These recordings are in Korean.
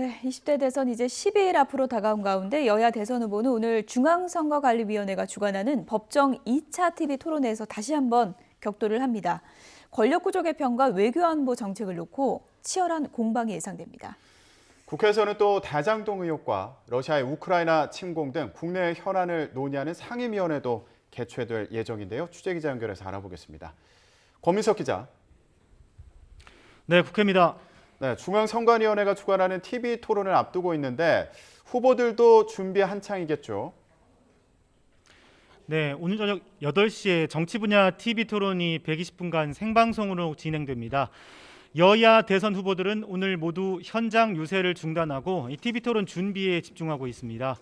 네, 20대 대선 이제 12일 앞으로 다가온 가운데 여야 대선 후보는 오늘 중앙선거관리위원회가 주관하는 법정 2차 TV 토론회에서 다시 한번 격돌을 합니다. 권력구조 개편과 외교안보 정책을 놓고 치열한 공방이 예상됩니다. 국회에서는 또 대장동 의혹과 러시아의 우크라이나 침공 등 국내 현안을 논의하는 상임위원회도 개최될 예정인데요. 취재기자 연결해서 알아보겠습니다. 권민석 기자. 네, 국회입니다. 네, 중앙선관위원회가 주관하는 TV 토론을 앞두고 있는데 후보들도 준비 한창이겠죠. 네, 오늘 저녁 8시에 정치 분야 TV 토론이 120분간 생방송으로 진행됩니다. 여야 대선 후보들은 오늘 모두 현장 유세를 중단하고 이 TV 토론 준비에 집중하고 있습니다.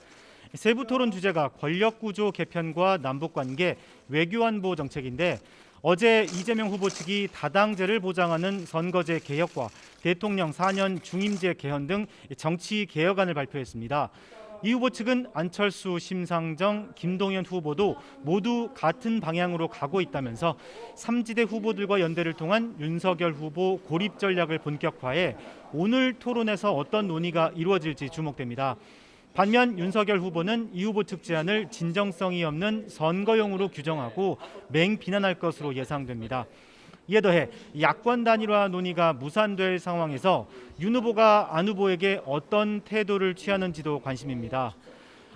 세부 토론 주제가 권력구조 개편과 남북관계, 외교안보 정책인데 어제 이재명 후보 측이 다당제를 보장하는 선거제 개혁과 대통령 4년 중임제 개헌 등 정치 개혁안을 발표했습니다. 이 후보 측은 안철수, 심상정, 김동연 후보도 모두 같은 방향으로 가고 있다면서 3지대 후보들과 연대를 통한 윤석열 후보 고립 전략을 본격화해 오늘 토론에서 어떤 논의가 이루어질지 주목됩니다. 반면 윤석열 후보는 이 후보 측 제안을 진정성이 없는 선거용으로 규정하고 맹비난할 것으로 예상됩니다. 이에 더해 야권 단일화 논의가 무산될 상황에서 윤 후보가 안 후보에게 어떤 태도를 취하는지도 관심입니다.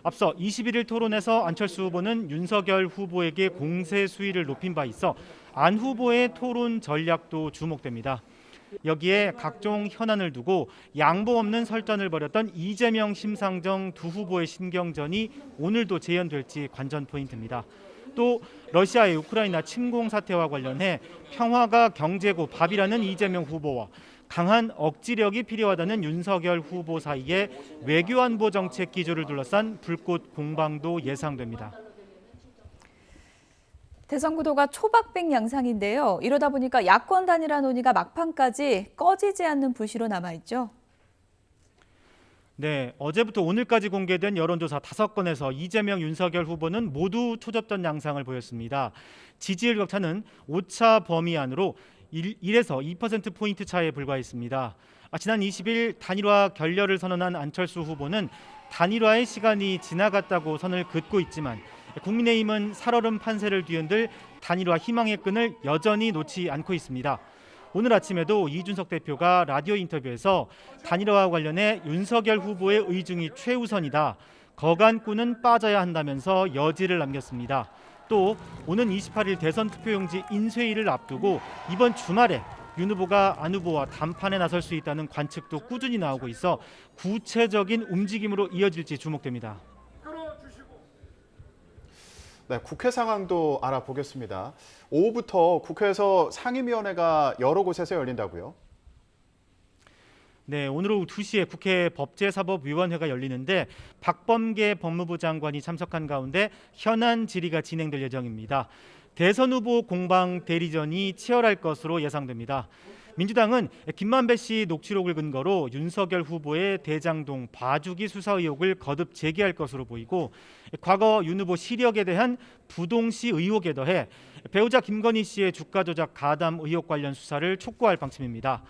앞서 21일 토론에서 안철수 후보는 윤석열 후보에게 공세 수위를 높인 바 있어 안 후보의 토론 전략도 주목됩니다. 여기에 각종 현안을 두고 양보 없는 설전을 벌였던 이재명, 심상정 두 후보의 신경전이 오늘도 재현될지 관전 포인트입니다. 또 러시아의 우크라이나 침공 사태와 관련해 평화가 경제고 밥이라는 이재명 후보와 강한 억지력이 필요하다는 윤석열 후보 사이에 외교안보 정책 기조를 둘러싼 불꽃 공방도 예상됩니다. 대선 구도가 초박빙 양상인데요. 이러다 보니까 야권 단일화 논의가 막판까지 꺼지지 않는 불씨로 남아있죠. 네, 어제부터 오늘까지 공개된 여론조사 5건에서 이재명, 윤석열 후보는 모두 초접전 양상을 보였습니다. 지지율 격차는 오차 범위 안으로 1에서 2%포인트 차이에 불과했습니다. 지난 20일 단일화 결렬을 선언한 안철수 후보는 단일화의 시간이 지나갔다고 선을 긋고 있지만 국민의힘은 살얼음 판세를 뒤흔들 단일화 희망의 끈을 여전히 놓지 않고 있습니다. 오늘 아침에도 이준석 대표가 라디오 인터뷰에서 단일화와 관련해 윤석열 후보의 의중이 최우선이다. 거간꾼은 빠져야 한다면서 여지를 남겼습니다. 또 오는 28일 대선 투표용지 인쇄일을 앞두고 이번 주말에 윤 후보가 안 후보와 담판에 나설 수 있다는 관측도 꾸준히 나오고 있어 구체적인 움직임으로 이어질지 주목됩니다. 네, 국회 상황도 알아보겠습니다. 오후부터 국회에서 상임위원회가 여러 곳에서 열린다고요? 네, 오늘 오후 2시에 국회 법제사법위원회가 열리는데 박범계 법무부 장관이 참석한 가운데 현안 질의가 진행될 예정입니다. 대선 후보 공방 대리전이 치열할 것으로 예상됩니다. 민주당은 김만배 씨 녹취록을 근거로 윤석열 후보의 대장동 봐주기 수사 의혹을 거듭 제기할 것으로 보이고 과거 윤 후보 시력에 대한 부동시 의혹에 더해 배우자 김건희 씨의 주가 조작 가담 의혹 관련 수사를 촉구할 방침입니다.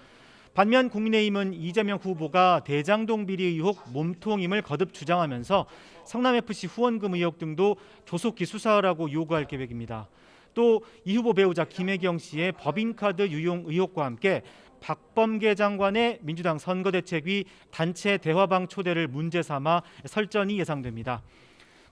반면 국민의힘은 이재명 후보가 대장동 비리 의혹 몸통임을 거듭 주장하면서 성남FC 후원금 의혹 등도 조속히 수사하라고 요구할 계획입니다. 또 이 후보 배우자 김혜경 씨의 법인카드 유용 의혹과 함께 박범계 장관의 민주당 선거대책위 단체 대화방 초대를 문제 삼아 설전이 예상됩니다.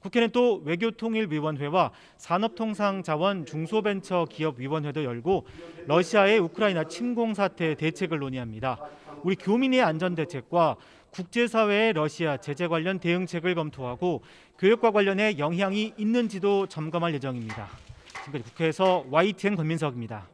국회는 또 외교통일위원회와 산업통상자원 중소벤처기업위원회도 열고 러시아의 우크라이나 침공 사태 대책을 논의합니다. 우리 교민의 안전대책과 국제사회의 러시아 제재 관련 대응책을 검토하고 교육과 관련해 영향이 있는지도 점검할 예정입니다. 지금까지 국회에서 YTN 권민석입니다.